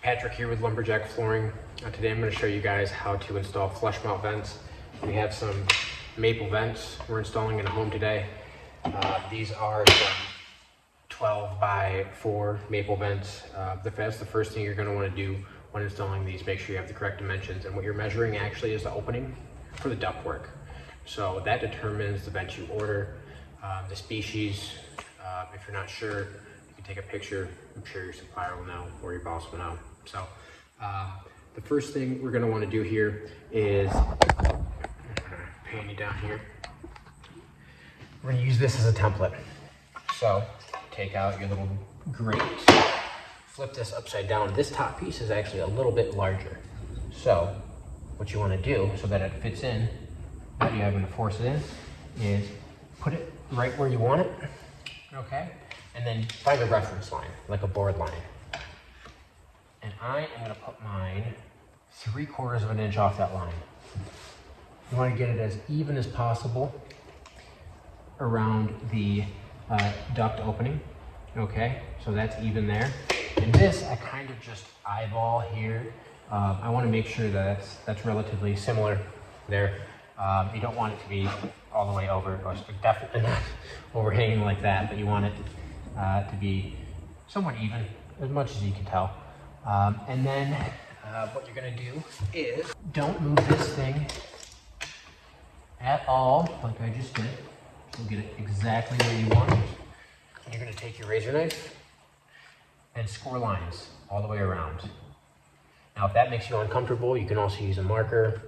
Patrick here with Lumberjack Flooring. Today I'm going to show you guys how to install flush mount vents. We have some maple vents we're installing in a home today. These are some 12 by 4 maple vents. That's the first thing you're going to want to do when installing these. Make sure you have the correct dimensions, and what you're measuring actually is the opening for the ductwork. So that determines the vent you order, the species. If you're not sure, you can take a picture. I'm sure your supplier will know, or your boss will know. So the first thing we're going to want to do here is, I'm going to pan you down here. We're going to use this as a template. So take out your little grate, flip this upside down. This top piece is actually a little bit larger. So what you want to do so that it fits in, without you having to force it in, is put it right where you want it, okay? And then find a reference line, like a board line. And I am going to put mine 3/4 of an inch off that line. You want to get it as even as possible around the duct opening, okay? So that's even there. And this, I kind of just eyeball here. I want to make sure that that's relatively similar there. You don't want it to be all the way over, or definitely not overhanging like that, but you want it to be somewhat even, as much as you can tell. And then what you're going to do is don't move this thing at all, like I just did. You'll get it exactly where you want it. And you're going to take your razor knife and score lines all the way around. Now, if that makes you uncomfortable, you can also use a marker,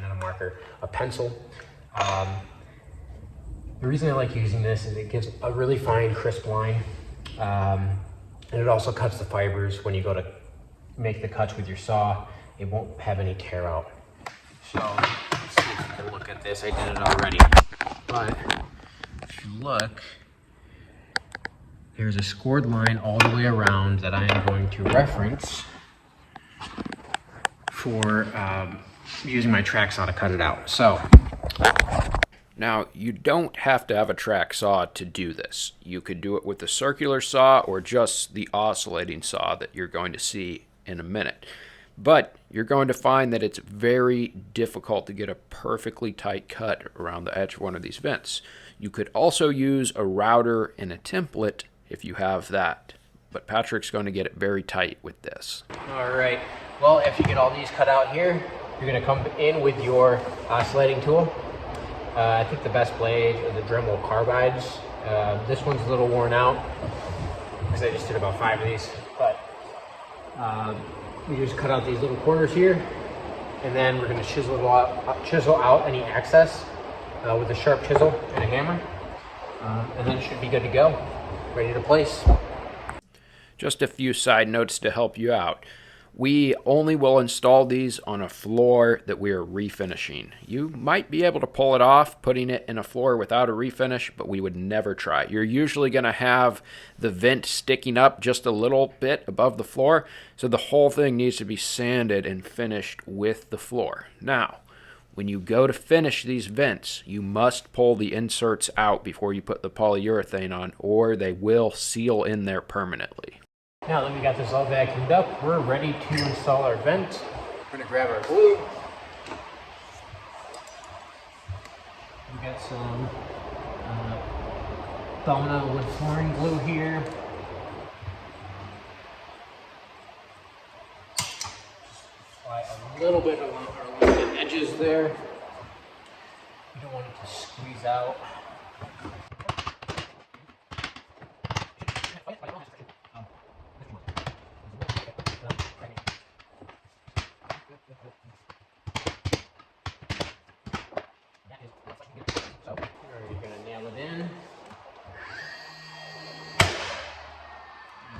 not a marker, a pencil. The reason I like using this is it gives a really fine, crisp line. And it also cuts the fibers when you go to make the cuts with your saw. It won't have any tear out. So let's see if you can look at this. I did it already. But if you look, there's a scored line all the way around that I am going to reference for using my track saw to cut it out. So now, you don't have to have a track saw to do this. You could do it with a circular saw or just the oscillating saw that you're going to see in a minute. But you're going to find that it's very difficult to get a perfectly tight cut around the edge of one of these vents. You could also use a router and a template if you have that. But Patrick's going to get it very tight with this. all right, well, after you get all these cut out here, you're going to come in with your oscillating tool. I think the best blade are the Dremel carbides. This one's a little worn out because I just did about 5 of these. But we just cut out these little corners here, and then we're going to chisel out any excess with a sharp chisel and a hammer, and then it should be good to go, ready to place. Just a few side notes to help you out. We only will install these on a floor that we are refinishing. You might be able to pull it off putting it in a floor without a refinish, but we would never try. You're usually going to have the vent sticking up just a little bit above the floor, so the whole thing needs to be sanded and finished with the floor. Now, when you go to finish these vents, you must pull the inserts out before you put the polyurethane on, or they will seal in there permanently. Now that we got this all vacuumed up, we're ready to install our vent. We're gonna grab our glue. We got some Domino wood flooring glue here. Apply a little bit along our edges there. You don't want it to squeeze out. So you're going to nail it in. And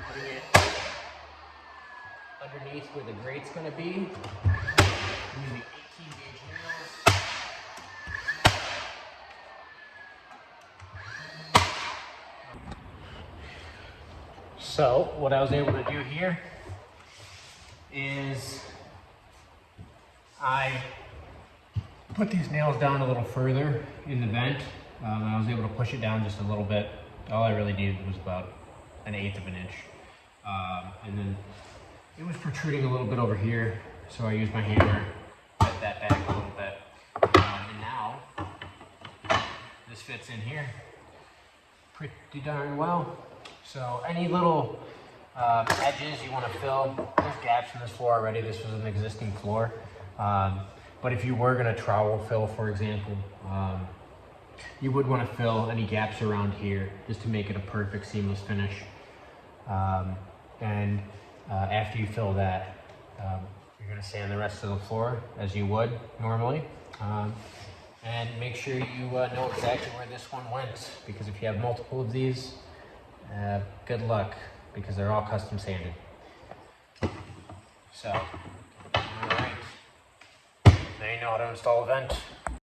putting it underneath where the grate's going to be. Using 18-gauge nails. So what I was able to do here is I put these nails down a little further in the vent. I was able to push it down just a little bit. All I really needed was about 1/8 of an inch. And then it was protruding a little bit over here, so I used my hammer to bend that back a little bit. And now, this fits in here pretty darn well. So any little edges you want to fill, there's gaps in this floor already. This was an existing floor. But if you were going to trowel fill, for example, you would want to fill any gaps around here just to make it a perfect seamless finish. After you fill that, you're going to sand the rest of the floor as you would normally. And make sure you know exactly where this one went, because if you have multiple of these, good luck, because they're all custom sanded. So, all right. Now you know how to install a vent.